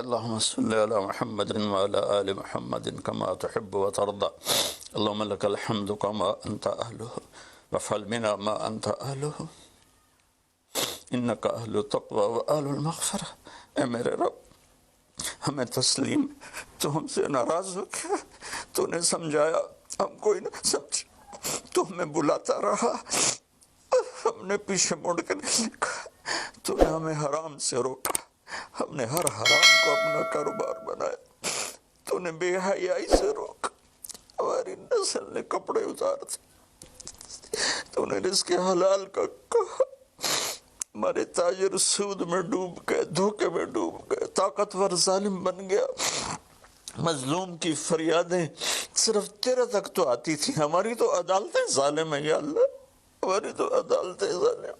اللهم صل على محمد وعلى آل محمد كما تحب وترضى اللهم لك الحمد كما أنت أهله وافعل بنا ما أنت أهله إنك أهل التقوى وأهل المغفرة۔ اے میرے رب ہمیں تسلیم، تو ہم سے ناراض ہو گیا، تو نے سمجھایا ہم کوئی نہ سمجھا، تو ہمیں بلاتا رہا، ہم نے پیچھے مڑ کر دیکھا، تو نے ہمیں حرام سے روکا، ہم نے ہر حرام کو اپنا کاروبار بنایا، تو نے بے حیائی سے روکا، ہماری نسل نے کپڑے اتار دیے، تو نے رزق حلال کا کہا، ہمارے تاجر سود میں ڈوب گئے، دھوکے میں ڈوب گئے، طاقتور ظالم بن گیا، مظلوم کی فریادیں صرف تیرے تک تو آتی تھی، ہماری تو عدالتیں ظالم ہیں یا اللہ، ہماری تو عدالتیں ظالم،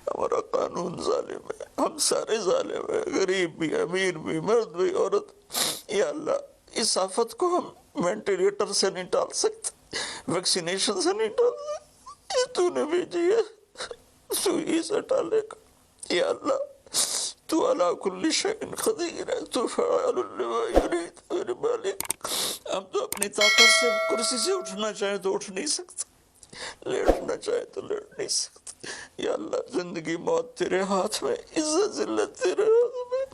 ہمارا قانون ظالم ہے، ہم سارے ظالم ہیں، غریب بھی، امیر بھی، مرد بھی، عورت۔ یا اللہ اس آفت کو ہم وینٹیلیٹر سے نہیں ٹال سکتے، ویکسینیشن سے نہیں ٹال سکتے، یہ تو نے بھیجی ہے، تو ہی سے ٹالے گا۔ یا اللہ تو علی کل شیء قدیر ہے، تو فعال لما یرید، میرے مالک ہم تو اپنی طاقت سے کرسی سے اٹھنا چاہیں تو اٹھ نہیں سکتے، لیٹنا چاہیں تو لیٹ نہیں سکتے۔ یا اللہ زندگی موت تیرے ہاتھ میں، عزت ذلت تیرے ہاتھ میں،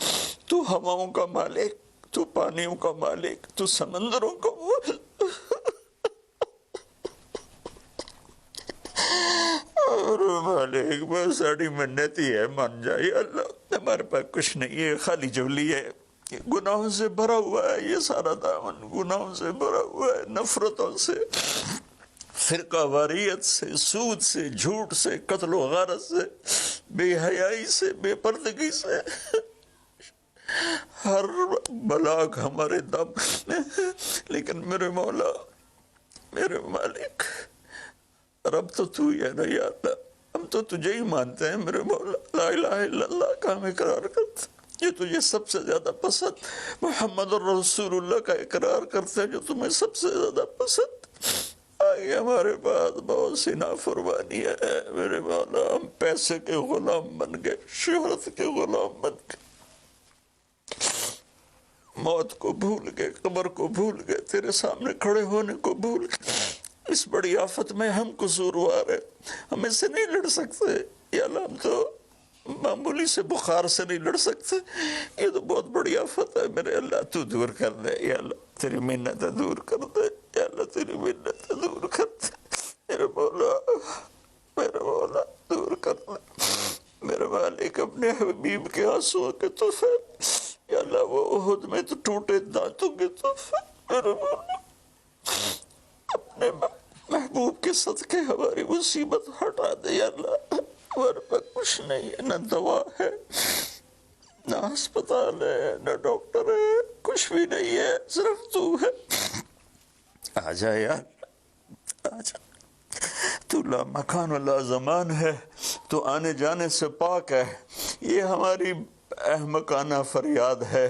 تو ہواؤں کا مالک، تو پانیوں کا مالک، تو سمندروں کا مالک، اور مالک بہت ساری منتی ہے، مان جائے اللہ، ہمارے پاس کچھ نہیں ہے، خالی جولی ہے، گناہوں سے بھرا ہوا ہے، یہ سارا دامن گناہوں سے بھرا ہوا ہے، نفرتوں سے، فرقہ واریت سے، سود سے، جھوٹ سے، قتل و غارت سے، بے حیائی سے، بے پردگی سے، ہر بلاک ہمارے دم، لیکن میرے مولا، میرے مالک، رب تو ہی ہے نا یا اللہ، ہم تو تجھے ہی مانتے ہیں میرے مولا، لا الہ الا اللہ کا ہم اقرار کرتے ہیں جو تجھے سب سے زیادہ پسند، محمد الرسول اللہ کا اقرار کرتے ہیں جو تمہیں سب سے زیادہ پسند۔ آگے ہمارے پاس بہت سی نافرمانی ہے میرے مولا، ہم پیسے کے غلام بن گئے، شہرت کے غلام بن گئے، موت کو بھول گئے، قبر کو بھول گئے، تیرے سامنے کھڑے ہونے کو بھول گئے۔ اس بڑی آفت میں ہم قصوروار ہیں، ہم اس سے نہیں لڑ سکتے یا اللہ، ہم تو معمولی سے بخار سے نہیں لڑ سکتے، یہ تو بہت بڑی آفت ہے میرے اللہ، تو دور کر دے یا اللہ، تیری منتیں دور کر دے یا اللہ، تیری منتیں دور کر دے میرے مولا، میرے مولا دور کر دے میرے مالک، اپنے حبیب کے آنسوؤں کے تحفے یا اللہ، وہ احد میں تو ٹوٹے دانتوں کے تحفے میرے مولا، اپنے محبوب کے صدقے ہماری مصیبت ہٹا دے یا اللہ، ہمارے پاس کچھ نہیں ہے، نہ دوا ہے، نہ ہسپتال ہے، نہ ڈاکٹر ہے، کچھ بھی نہیں ہے، صرف تو ہے، آ جا یار، آ جا، تو لا مکان ولا زمان ہے، تو آنے جانے سے پاک ہے، یہ ہماری احمقانہ فریاد ہے،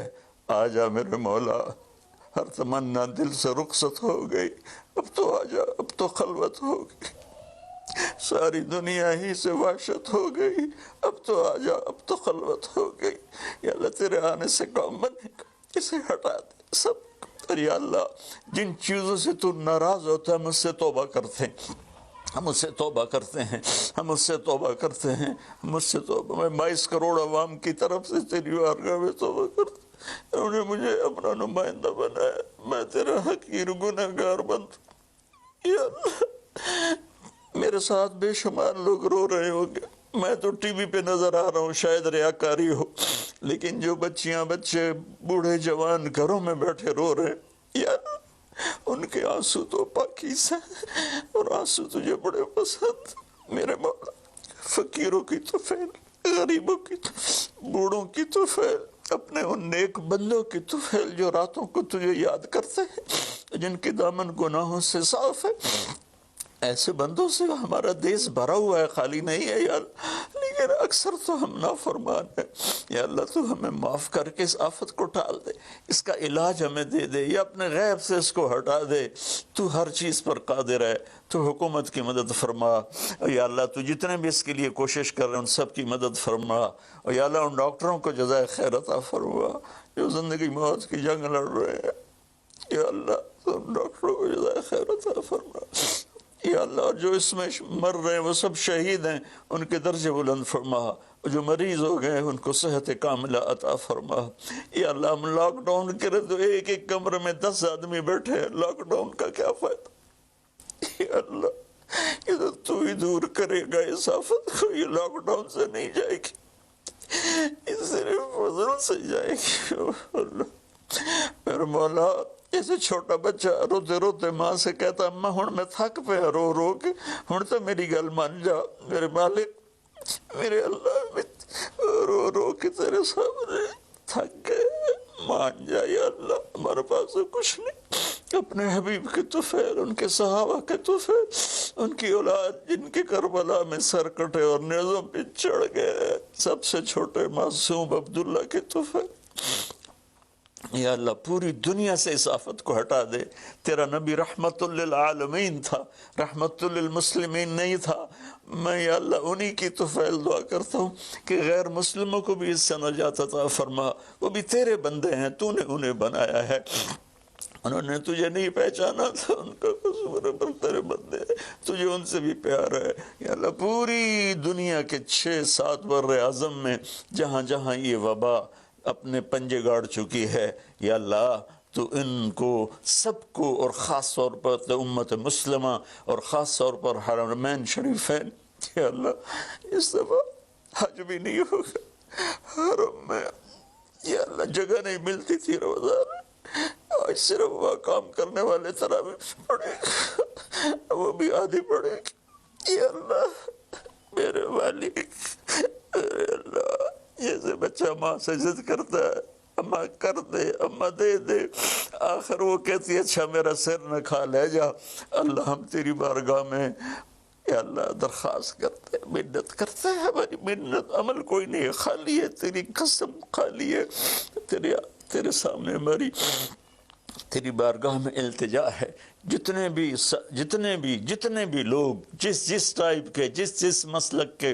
آ جا میرے مولا، ہر تمنا دل سے رخصت ہو گئی، اب تو آ جا، اب تو خلوت ہو گئی، ساری دنیا ہی سے وحشت ہو گئی، اب تو آ جا، اب تو خلوت ہو گئی یا اللہ، تیرے آنے سے کام بنے گا، اسے ہٹا دے سب۔ اور یا اللہ جن چیزوں سے تو ناراض ہوتا ہے ہم اس سے توبہ کرتے ہیں، ہم اس سے توبہ کرتے ہیں، ہم اس سے توبہ کرتے ہیں، ہم اس سے توبہ، میں 22 کروڑ عوام کی طرف سے تیری بارگاہ میں توبہ کرتا ہوں، انہوں نے مجھے اپنا نمائندہ بنایا، میں تیرا حقیر گنہگار بند، یا اللہ میرے ساتھ بے شمار لوگ رو رہے ہوں گے، میں تو ٹی وی پہ نظر آ رہا ہوں، شاید ریاکاری ہو، لیکن جو بچیاں بچے بوڑھے جوان گھروں میں بیٹھے رو رہے ہیں یا اللہ، ان کے آنسو تو پاکیزہ ہیں، اور آنسو تجھے بڑے پسند میرے مولا، فقیروں کی تو فیل، غریبوں کی تو فیل، بوڑھوں کی تو فیل، اپنے ان نیک بندوں کی تو فیل جو راتوں کو تجھے یاد کرتے ہیں، جن کے دامن گناہوں سے صاف ہے، ایسے بندوں سے ہمارا دیس بھرا ہوا ہے، خالی نہیں ہے یار، لیکن لیکن اکثر تو ہم نافرمان ہیں۔ یا اللہ تو ہمیں معاف کر کے اس آفت کو ٹال دے، اس کا علاج ہمیں دے دے، یا اپنے غیب سے اس کو ہٹا دے۔ تو ہر چیز پر قادر ہے، تو حکومت کی مدد فرما۔ یا اللہ تو جتنے بھی اس کے لیے کوشش کر رہے ہیں ان سب کی مدد فرما۔ اور یا اللہ ان ڈاکٹروں کو جزائے خیر عطا فرما جو زندگی موت کی جنگ لڑ رہے ہیں۔ یا اللہ تو ان ڈاکٹروں کو جزائے خیر عطا فرما۔ یا اللہ اور جو اس میں مر رہے ہیں وہ سب شہید ہیں، ان کے درجے بلند فرما۔ اور جو مریض ہو گئے ان کو صحت کاملہ عطا فرما۔ یا اللہ ہم لاک ڈاؤن کرے تو ایک ایک کمرے میں 10 آدمی بیٹھے ہیں، لاک ڈاؤن کا کیا فائدہ؟ یا اللہ یہ تو ہی دور کرے گا اس آفت کو، یہ لاک ڈاؤن سے نہیں جائے گی، یہ صرف فضل سے جائے گی۔ اللہ میرے مولا، جیسے چھوٹا بچہ روتے روتے ماں سے کہتا اماں ہن میں تھک پہ رو رو کے، ہن تو میری گل مان جا میرے مالک، میرے اللہ، میں رو رو کے تیرے سامنے تھک گئے، مان جا یا اللہ، ہمارے پاس کچھ نہیں، اپنے حبیب کے طفیل، ان کے صحابہ کے طفیل، ان کی اولاد جن کے کربلا میں سر کٹے اور نیزوں پہ چڑھ گئے، سب سے چھوٹے معصوم عبداللہ کے طفیل۔ یا اللہ پوری دنیا سے اس آفت کو ہٹا دے۔ تیرا نبی رحمت للعالمین تھا، رحمت للمسلمین نہیں تھا۔ میں یا اللہ انہی کی طفیل دعا کرتا ہوں کہ غیر مسلموں کو بھی اس سے نجات عطا فرما، وہ بھی تیرے بندے ہیں، تو نے انہیں بنایا ہے، انہوں نے تجھے نہیں پہچانا تھا، ان کا قصور ہے، پر تیرے بندے ہیں، تجھے ان سے بھی پیار ہے۔ یا اللہ پوری دنیا کے 6-7 بر اعظم میں جہاں جہاں یہ وبا اپنے پنجے گاڑ چکی ہے، یا اللہ تو ان کو سب کو، اور خاص طور پر امت مسلمہ اور خاص طور پر حرمین شریفین، یا اللہ اس دفعہ حج بھی نہیں ہوگا حرم میں، یا اللہ جگہ نہیں ملتی تھی روزانہ، آج صرف وہ کام کرنے والے تراویح پڑھے وہ بھی آدھی پڑھے۔ یا اللہ میرے والد، میرے اللہ جیسے بچہ ماں سے ضد کرتا ہے اماں کر دے، اماں دے دے، آخر وہ کہتی ہے اچھا میرا سر نہ کھا لے جا۔ اللہ ہم تیری بارگاہ میں یا اللہ درخواست کرتے ہیں، منت کرتے ہیں، ہماری منت عمل کوئی نہیں ہے، خالی ہے تیری قسم، خالی ہے تیرے سامنے ہماری تیری بارگاہ میں التجا ہے۔ جتنے بھی لوگ جس ٹائپ کے جس مسلک کے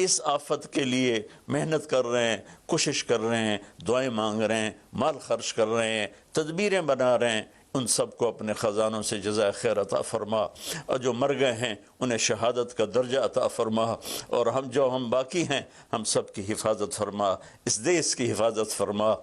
اس آفت کے لیے محنت کر رہے ہیں، کوشش کر رہے ہیں، دعائیں مانگ رہے ہیں، مال خرچ کر رہے ہیں، تدبیریں بنا رہے ہیں، ان سب کو اپنے خزانوں سے جزائے خیر عطا فرما، اور جو مر گئے ہیں انہیں شہادت کا درجہ عطا فرما، اور ہم باقی ہیں ہم سب کی حفاظت فرما، اس دیس کی حفاظت فرما،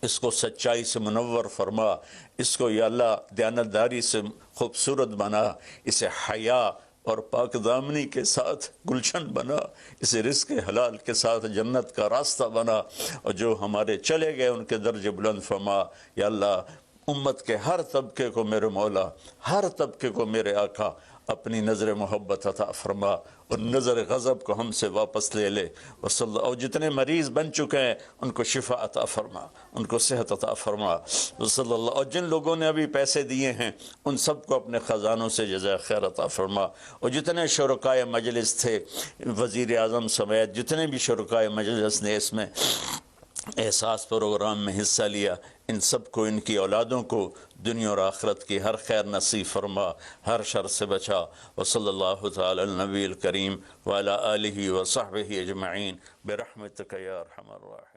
اس کو سچائی سے منور فرما، اس کو یا اللہ دیانتداری سے خوبصورت بنا، اسے حیا اور پاک دامنی کے ساتھ گلشن بنا، اسے رزق حلال کے ساتھ جنت کا راستہ بنا، اور جو ہمارے چلے گئے ان کے درجے بلند فرما۔ یا اللہ امت کے ہر طبقے کو میرے مولا، ہر طبقے کو میرے آقا اپنی نظر محبت عطا فرما، اور نظر غضب کو ہم سے واپس لے لے۔ اور جتنے مریض بن چکے ہیں ان کو شفا عطا فرما، ان کو صحت عطا فرما صلی اللہ۔ اور جن لوگوں نے ابھی پیسے دیے ہیں ان سب کو اپنے خزانوں سے جزائے خیر عطا فرما، اور جتنے شرکائے مجلس تھے، وزیر اعظم سمیت جتنے بھی شرکائے مجلس نے اس میں احساس پروگرام میں حصہ لیا، ان سب کو، ان کی اولادوں کو دنیا اور آخرت کی ہر خیر نصیب فرما، ہر شر سے بچا۔ وصلی اللہ تعالی علی النبی الکریم وعلی آلہ وصحبہ اجمعین برحمتک یا ارحم الراحمین۔